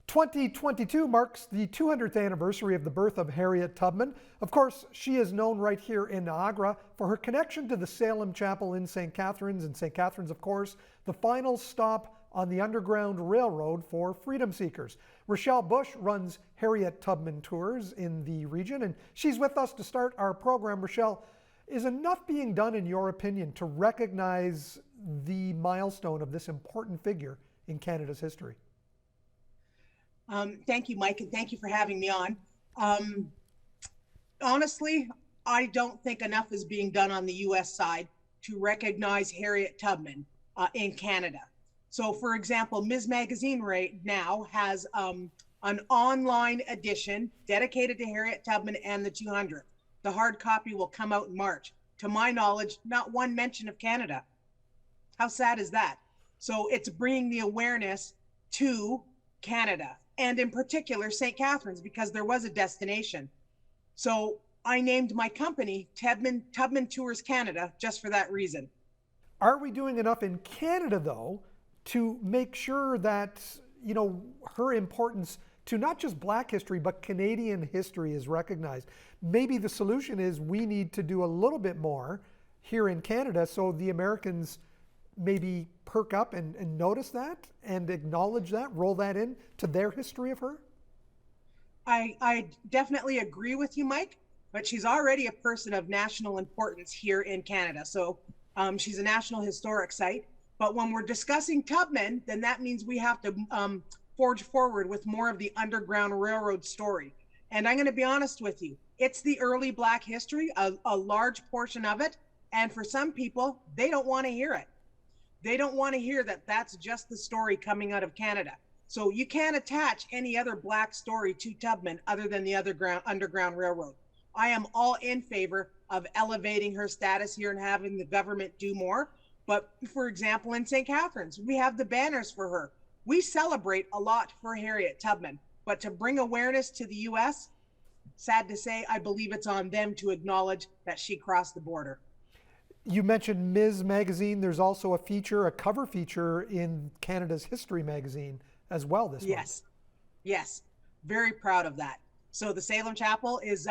2022 marks the 200th anniversary of the birth of Harriet Tubman. Of course, she is known right here in Niagara for her connection to the Salem Chapel in St. Catharines, and St. Catharines, of course, the final stop on the Underground Railroad for freedom seekers. Rochelle Bush runs Harriet Tubman Tours in the region, and she's with us to start our program. Rochelle, is enough being done, in your opinion, to recognize the milestone of this important figure in Canada's history? Thank you, Mike, and thank you for having me on. Honestly, I don't think enough is being done on the U.S. side to recognize Harriet Tubman in Canada. So, for example, Ms. Magazine right now has an online edition dedicated to Harriet Tubman and the 200th. The hard copy will come out in March. To my knowledge, not one mention of Canada. How sad is that? So it's bringing the awareness to Canada, and in particular St. Catharines, because there was a destination. So I named my company Tubman Tours Canada just for that reason. Are we doing enough in Canada, though, to make sure that, you know, her importance to not just Black history, but Canadian history is recognized? Maybe the solution is we need to do a little bit more here in Canada so the Americans maybe perk up and notice that and acknowledge that, roll that in to their history of her? I definitely agree with you, Mike, but she's already a person of national importance here in Canada. So she's a National Historic Site. But when we're discussing Tubman, then that means we have to forge forward with more of the Underground Railroad story. And I'm going to be honest with you, it's the early Black history, a large portion of it. And for some people, they don't want to hear it. They don't want to hear that that's just the story coming out of Canada. So you can't attach any other Black story to Tubman other than the Underground Railroad. I am all in favor of elevating her status here and having the government do more. But for example, in St. Catharines, we have the banners for her. We celebrate a lot for Harriet Tubman, but to bring awareness to the US, sad to say, I believe it's on them to acknowledge that she crossed the border. You mentioned Ms. Magazine. There's also a feature, a cover feature in Canada's History magazine as well this month. Yes, very proud of that. So the Salem Chapel is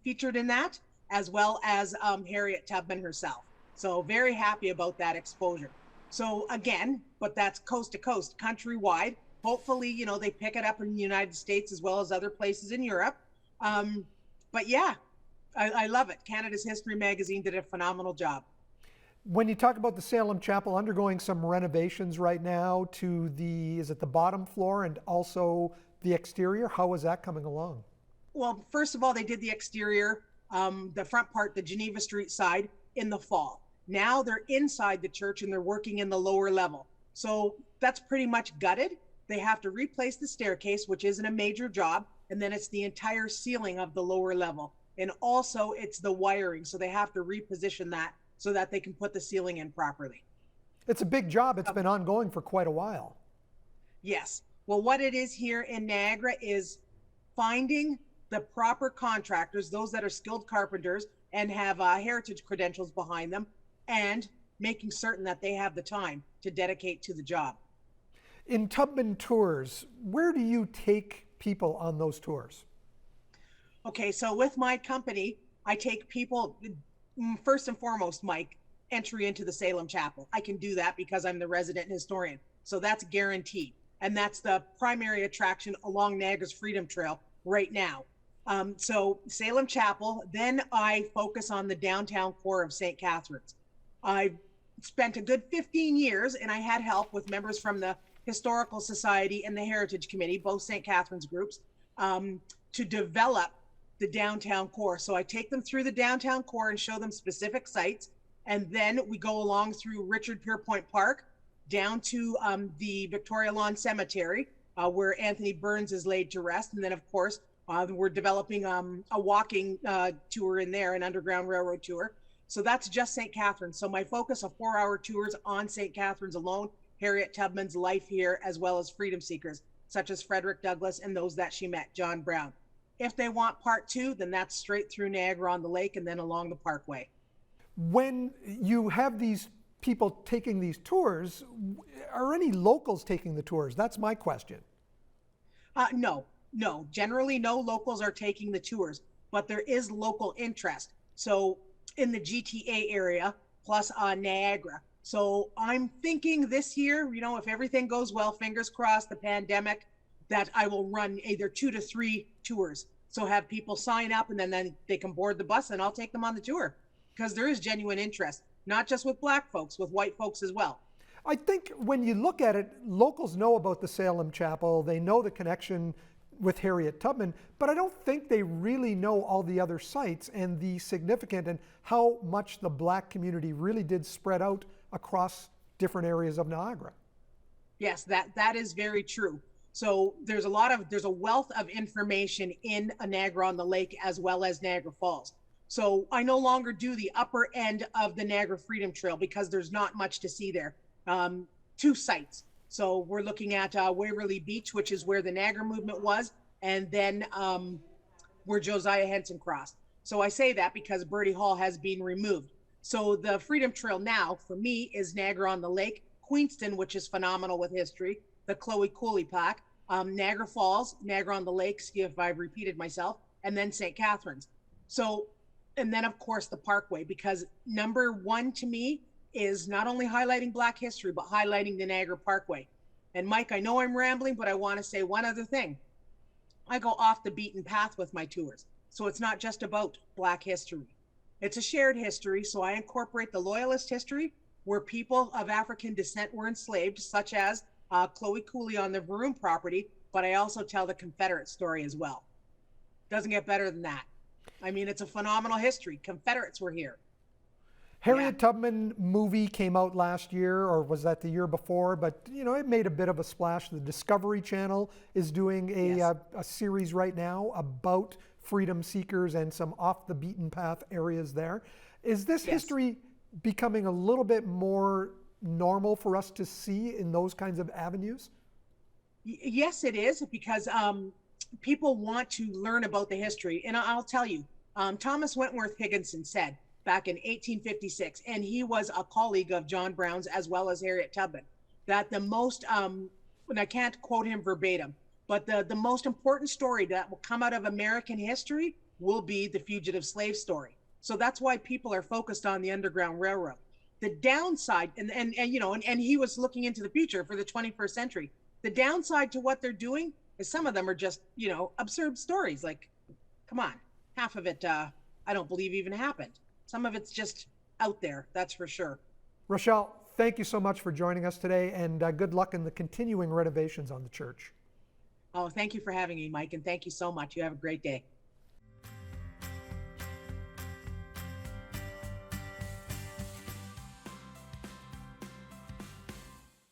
featured in that, as well as Harriet Tubman herself. So very happy about that exposure. So again, but that's coast to coast, countrywide. Hopefully, you know, they pick it up in the United States as well as other places in Europe. But yeah, I love it. Canada's History magazine did a phenomenal job. When you talk about the Salem Chapel undergoing some renovations right now to the, is it the bottom floor and also the exterior, how is that coming along? Well, first of all, they did the exterior, the front part, the Geneva Street side, in the fall. Now they're inside the church and they're working in the lower level. So that's pretty much gutted. They have to replace the staircase, which isn't a major job. And then it's the entire ceiling of the lower level. And also it's the wiring. So they have to reposition that so that they can put the ceiling in properly. It's a big job. It's been ongoing for quite a while. Yes. Well, what it is here in Niagara is finding the proper contractors, those that are skilled carpenters and have heritage credentials behind them, and making certain that they have the time to dedicate to the job. In Tubman Tours, where do you take people on those tours? Okay, so with my company, I take people, first and foremost, Mike, entry into the Salem Chapel. I can do that because I'm the resident historian. So that's guaranteed. And that's the primary attraction along Niagara's Freedom Trail right now. So Salem Chapel, then I focus on the downtown core of St. Catharines. I spent a good 15 years and I had help with members from the Historical Society and the Heritage Committee, both St. Catharines groups, to develop the downtown core. So I take them through the downtown core and show them specific sites. And then we go along through Richard Pierpoint Park down to the Victoria Lawn Cemetery, where Anthony Burns is laid to rest. And then, of course, we're developing a walking tour in there, an Underground Railroad tour. So that's just St. Catharines. So my focus of 4-hour tours on St. Catharines alone, Harriet Tubman's life here, as well as freedom seekers, such as Frederick Douglass and those that she met, John Brown. If they want part 2, then that's straight through Niagara on the Lake and then along the Parkway. When you have these people taking these tours, are any locals taking the tours? That's my question. No, no. Generally, no locals are taking the tours, but there is local interest. So in the GTA area, plus Niagara. So I'm thinking this year, if everything goes well, fingers crossed, the pandemic, that I will run either 2 to 3 tours. So have people sign up and then they can board the bus and I'll take them on the tour because there is genuine interest, not just with black folks, with white folks as well. I think when you look at it, locals know about the Salem Chapel, they know the connection with Harriet Tubman, but I don't think they really know all the other sites and the significant and how much the black community really did spread out across different areas of Niagara. Yes, that is very true. So there's a wealth of information in Niagara on the Lake as well as Niagara Falls. So I no longer do the upper end of the Niagara Freedom Trail because there's not much to see there. 2 sites. So we're looking at Waverly Beach, which is where the Niagara movement was, and then where Josiah Henson crossed. So I say that because Bertie Hall has been removed. So the Freedom Trail now for me is Niagara on the Lake, Queenston, which is phenomenal with history, the Chloe Cooley plaque, Niagara Falls, Niagara on the Lake, see if I've repeated myself, and then St. Catharines. So, and then of course the Parkway, because number one to me is not only highlighting Black history, but highlighting the Niagara Parkway. And Mike, I know I'm rambling, but I want to say one other thing. I go off the beaten path with my tours. So it's not just about Black history. It's a shared history. So I incorporate the Loyalist history where people of African descent were enslaved, such as Chloe Cooley on the Vroom property, but I also tell the Confederate story as well. Doesn't get better than that. I mean, it's a phenomenal history. Confederates were here. Harriet Tubman movie came out last year, or was that the year before? But it made a bit of a splash. The Discovery Channel is doing a series right now about freedom seekers and some off the beaten path areas there. Is this history becoming a little bit more normal for us to see in those kinds of avenues? Yes, it is, because people want to learn about the history. And I'll tell you, Thomas Wentworth Higginson said back in 1856, and he was a colleague of John Brown's as well as Harriet Tubman, that the most, and I can't quote him verbatim, but the most important story that will come out of American history will be the fugitive slave story. So that's why people are focused on the Underground Railroad. The downside, and he was looking into the future for the 21st century. The downside to what they're doing is some of them are just, absurd stories. Like, come on, half of it, I don't believe even happened. Some of it's just out there, that's for sure. Rochelle, thank you so much for joining us today, and good luck in the continuing renovations on the church. Oh, thank you for having me, Mike, and thank you so much. You have a great day.